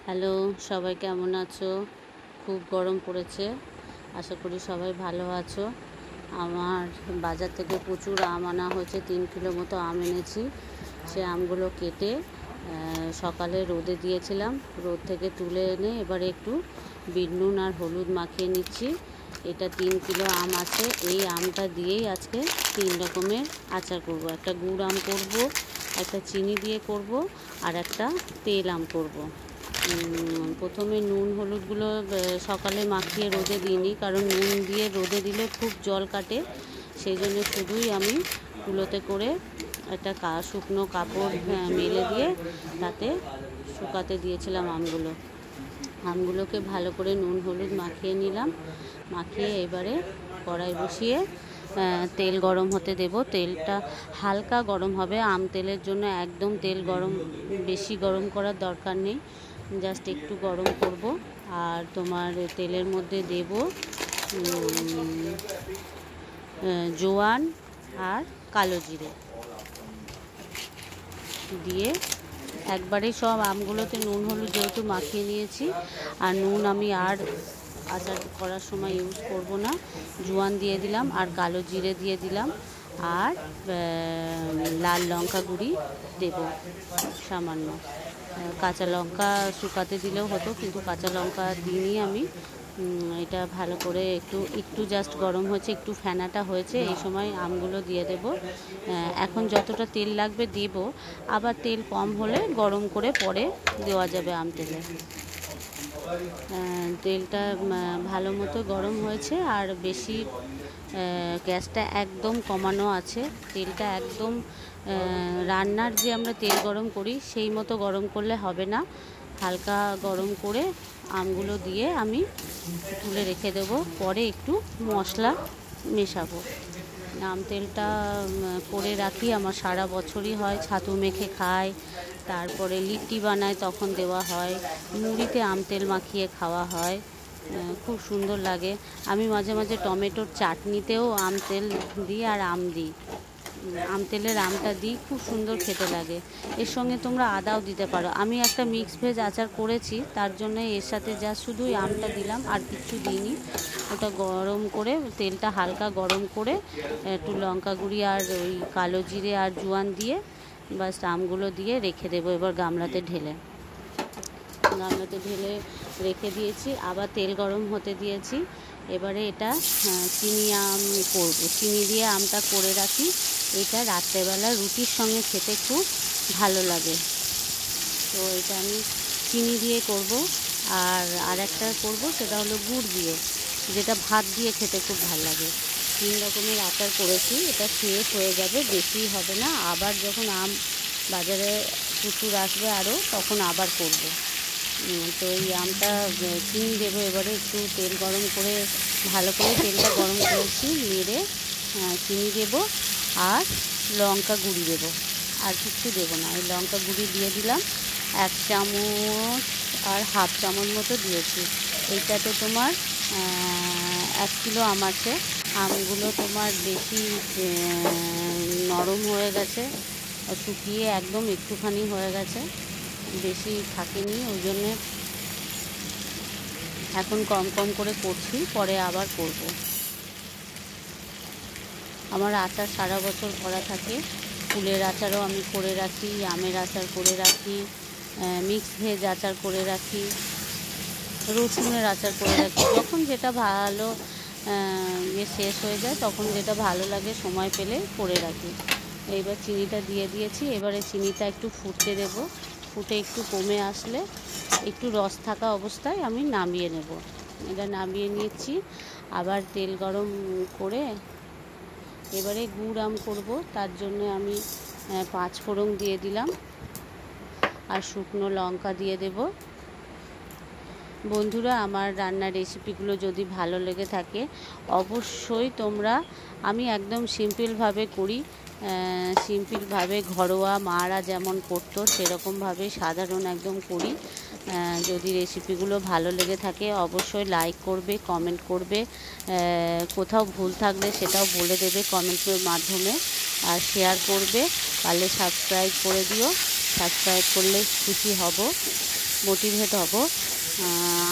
Hello, সবাই কেমন আছো? খুব গরম পড়েছে, আশা করি সবাই ভালো আছো। আমার বাজার থেকে প্রচুর আম আনা হয়েছে, 3 কিলো মতো আম এনেছি। সে আমগুলো কেটে সকালে রোদে দিয়েছিলাম, রোদ থেকে তুলে এনে এবারে একটু বিট নুন আর হলুদ মাখিয়ে নিচ্ছি। এটা 3 কিলো আম আছে, এই আমটা দিয়েই আজকে 3 রকমের আচার করব। একটা গুড় আম করব, একটা চিনি দিয়ে করব, আর একটা তেল আম করব। প্রথমে নুন হলুদগুলো সকালে মাখিয়ে রোদে দিইনি, কারণ নুন দিয়ে রোদে দিলে খুব জল কাটে। সেই জন্য শুধুই আমি কুলোতে করে একটা শুকনো কাপড় মেলে দিয়ে তাতে শুকাতে দিয়েছিলাম আমগুলোকে ভালো করে নুন হলুদ মাখিয়ে নিলাম। মাখিয়ে এবারে কড়াই বসিয়ে তেল গরম হতে দেব। তেলটা হালকা গরম হবে, আম তেলের জন্য একদম তেল বেশি গরম করার দরকার নেই, জাস্ট একটু গরম করব। আর তোমার তেলের মধ্যে দেব জোয়ান আর কালো জিরে দিয়ে একবারে সব আমগুলোতে নুন হলুদ যেহেতু মাখিয়ে নিয়েছি, আর নুন আমি আর আচার করার সময় ইউজ করব না। জোয়ান দিয়ে দিলাম আর কালো জিরে দিয়ে দিলাম, আর লাল লঙ্কা গুঁড়ি দেব সামান্য। কাঁচা লঙ্কা শুকাতে দিলেও হতো, কিন্তু কাঁচা লঙ্কা দিইনি আমি। এটা ভালো করে একটু জাস্ট গরম হয়েছে, একটু ফেনাটা হয়েছে, এই সময় আমগুলো দিয়ে দেব। এখন যতটা তেল লাগবে দেব, আবার তেল কম হলে গরম করে পরে দেওয়া যাবে আম তেলে। তেলটা ভালো মতো গরম হয়েছে, আর বেশি গ্যাসটা একদম কমানো আছে। তেলটা একদম রান্নার যে আমরা তেল গরম করি সেই মতো গরম করলে হবে না, হালকা গরম করে আমগুলো দিয়ে আমি তুলে রেখে দেব। পরে একটু মশলা মেশাবো। আম তেলটা করে রাখি, আমার সারা বছরই হয়। ছাতু মেখে খাই, তারপরে লিট্টি বানায় তখন দেওয়া হয়, মুড়িতে আম তেল মাখিয়ে খাওয়া হয়, খুব সুন্দর লাগে। আমি মাঝে মাঝে টমেটোর চাটনিতেও আম তেল দিই আর আম দিই, আম তেলের আমটা দিই, খুব সুন্দর খেতে লাগে। এর সঙ্গে তোমরা আদাও দিতে পারো। আমি একটা মিক্স ভেজ আচার করেছি, তার জন্য এর সাথে যা শুধুই আমটা দিলাম, আর কিছু দিইনি। ওটা গরম করে, তেলটা হালকা গরম করে একটু লঙ্কা গুঁড়ি আর ওই কালো জিরে আর জোয়ান দিয়ে বাস আমগুলো দিয়ে রেখে দেবো। এবার গামলাতে ঢেলে রেখে দিয়েছি, আবার তেল গরম হতে দিয়েছি। এবারে এটা চিনি আম করব, চিনি দিয়ে আমটা করে রাখি। এটা রাত্রেবেলা রুটির সঙ্গে খেতে খুব ভালো লাগে, তো এটা আমি চিনি দিয়ে করব। আর একটা করব, সেটা হলো গুড় দিয়ে, যেটা ভাত দিয়ে খেতে খুব ভালো লাগে। 3 রকমের আচার করেছি, এটা শেষ হয়ে যাবে, বেশি হবে না। আবার যখন আম বাজারে প্রচুর আসবে আরও, তখন আবার করব। তো এই আমটা চিনি দেবো। এবারে একটু তেল গরম করে, ভালো করে তেলটা গরম করেছি, নেড়ে চিনি দেবো আর লঙ্কা গুঁড়ি দেবো, আর কিছু দেবো না। এই লঙ্কা গুঁড়ি দিয়ে দিলাম 1 চামচ আর হাফ চামচ মতো দিয়েছি। এইটাতে তোমার 1 কিলো আম আছে। আমগুলো তোমার বেশি নরম হয়ে গেছে, শুকিয়ে একদম একটুখানি হয়ে গেছে, বেশি থাকেনি, ওই জন্যে এখন কম কম করে করছি, পরে আবার করব। আমার আচার সারা বছর করা থাকে। ফুলের আচারও আমি করে রাখি, আমের আচার করে রাখি, মিক্স ভেজ আচার করে রাখি, রসুনের আচার করে রাখি। যখন যেটা ভালো শেষ হয়ে যায়, তখন যেটা ভালো লাগে সময় পেলে করে রাখি। এইবার চিনিটা দিয়ে দিয়েছি, এবারে চিনিটা একটু ফুটতে দেব। ফুটে একটু কমে আসলে, একটু রস থাকা অবস্থায় আমি নামিয়ে নেব। এটা নামিয়ে নিয়েছি। আবার তেল গরম করে এবারে গুড় আম করব, তার জন্য আমি 5 ফোড়ন দিয়ে দিলাম আর শুকনো লঙ্কা দিয়ে দেব। বন্ধুরা, আমার রান্নার রেসিপিগুলো যদি ভালো লেগে থাকে, অবশ্যই তোমরা, আমি একদম সিম্পলভাবে করি, সিম্পলভাবে ঘরোয়া মারা যেমন করতো সেরকমভাবে সাধারণ একদম করি। যদি রেসিপিগুলো ভালো লেগে থাকে, অবশ্যই লাইক করবে, কমেন্ট করবে, কোথাও ভুল থাকলে সেটাও বলে দেবে কমেন্টের মাধ্যমে, আর শেয়ার করবে, পারলে সাবস্ক্রাইব করে দিও। সাবস্ক্রাইব করলে খুশি হব। মোটিভেট হব।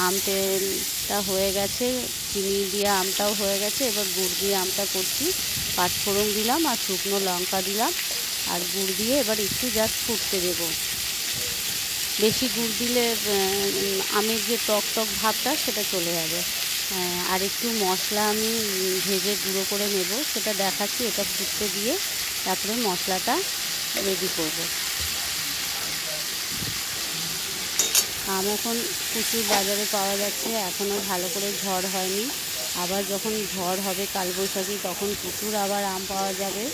আমটা হয়ে গেছে, চিনি দিয়ে আমটাও হয়ে গেছে, এবার গুড় দিয়ে আমটা করছি। পাঁচফোড়ন দিলাম আর শুকনো লঙ্কা দিলাম আর গুড় দিয়ে এবার একটু জাস্ট ফুটতে দেব। বেশি গুড় দিলে আমের যে টক টক ভাবটা সেটা চলে যাবে। আর একটু মশলা আমি ভেজে গুঁড়ো করে নেব, সেটা দেখাচ্ছি। এটা ফুটতে দিয়ে তারপরে মশলাটা রেডি করব। আম এখন প্রচুর বাজারে পাওয়া যাচ্ছে, এখনও ভালো করে ঝড় হয়নি। আবার যখন ঝড় হবে কালবৈশাখী তখন প্রচুর আবার আম পাওয়া যাবে।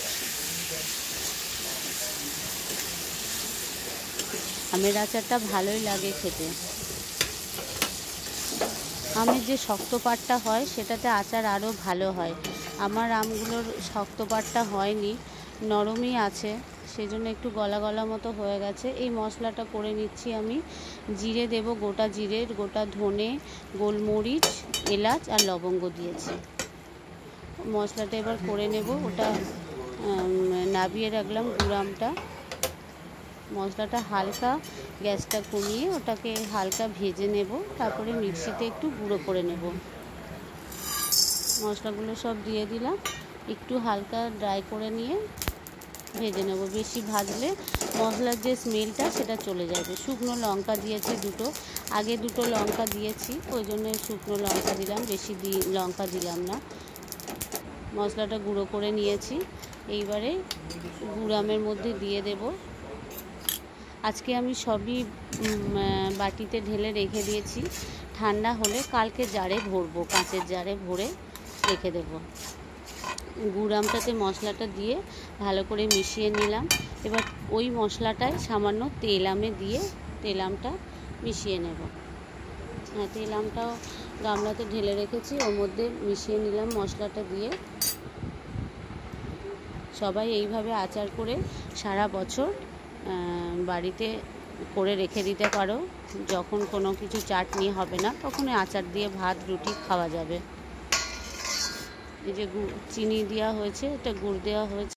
আমের আচারটা ভালোই লাগে খেতে। আমের যে শক্ত পাটটা হয় সেটাতে আচার আরও ভালো হয়। আমার আমগুলোর শক্ত পাটটা হয়নি, নরমই আছে, সেজন্য একটু গলা গলা মতো হয়ে গেছে। এই মশলাটা করে নিচ্ছি আমি। জিরে দেব, গোটা জিরে, গোটা ধনে, গোলমরিচ, এলাচ আর লবঙ্গ দিয়েছি। মশলাটা এবার করে নেব। ওটা নাবিয়ে রাখলাম গুঁড়ো আমটা। মশলাটা হালকা গ্যাসটা কমিয়ে ওটাকে হালকা ভেজে নেব, তারপরে মিক্সিতে একটু গুঁড়ো করে নেব। মশলাগুলো সব দিয়ে দিলাম, একটু হালকা ড্রাই করে নিয়ে ভেজে নেব। বেশি ভাজলে মশলার যে স্মেলটা সেটা চলে যাবে। শুকনো লঙ্কা দিয়েছি দুটো, আগে দুটো লঙ্কা দিয়েছি, ওই জন্য শুকনো লঙ্কা দিলাম, বেশি লঙ্কা দিলাম না। মশলাটা গুঁড়ো করে নিয়েছি, এইবারে গুঁড়ো আমের মধ্যে দিয়ে দেব। আজকে আমি সবই বাটিতে ঢেলে রেখে দিয়েছি, ঠান্ডা হলে কালকে জারে ভরবো, কাঁচের জারে ভরে রেখে দেব। গুড় আমটাতে মশলাটা দিয়ে ভালো করে মিশিয়ে নিলাম। এবার ওই মশলাটায় সামান্য তেল আমে দিয়ে তেল আমটা মিশিয়ে নেব। তেল আমটাও গামলাতে ঢেলে রেখেছি, ওর মধ্যে মিশিয়ে নিলাম মশলাটা দিয়ে। সবাই এইভাবে আচার করে সারা বছর বাড়িতে করে রেখে দিতে পারো। যখন কোনো কিছু চাটনি হবে না তখন আচার দিয়ে ভাত রুটি খাওয়া যাবে। এই যে চিনি দেওয়া হয়েছে, এটা গুড় দেওয়া হয়েছে।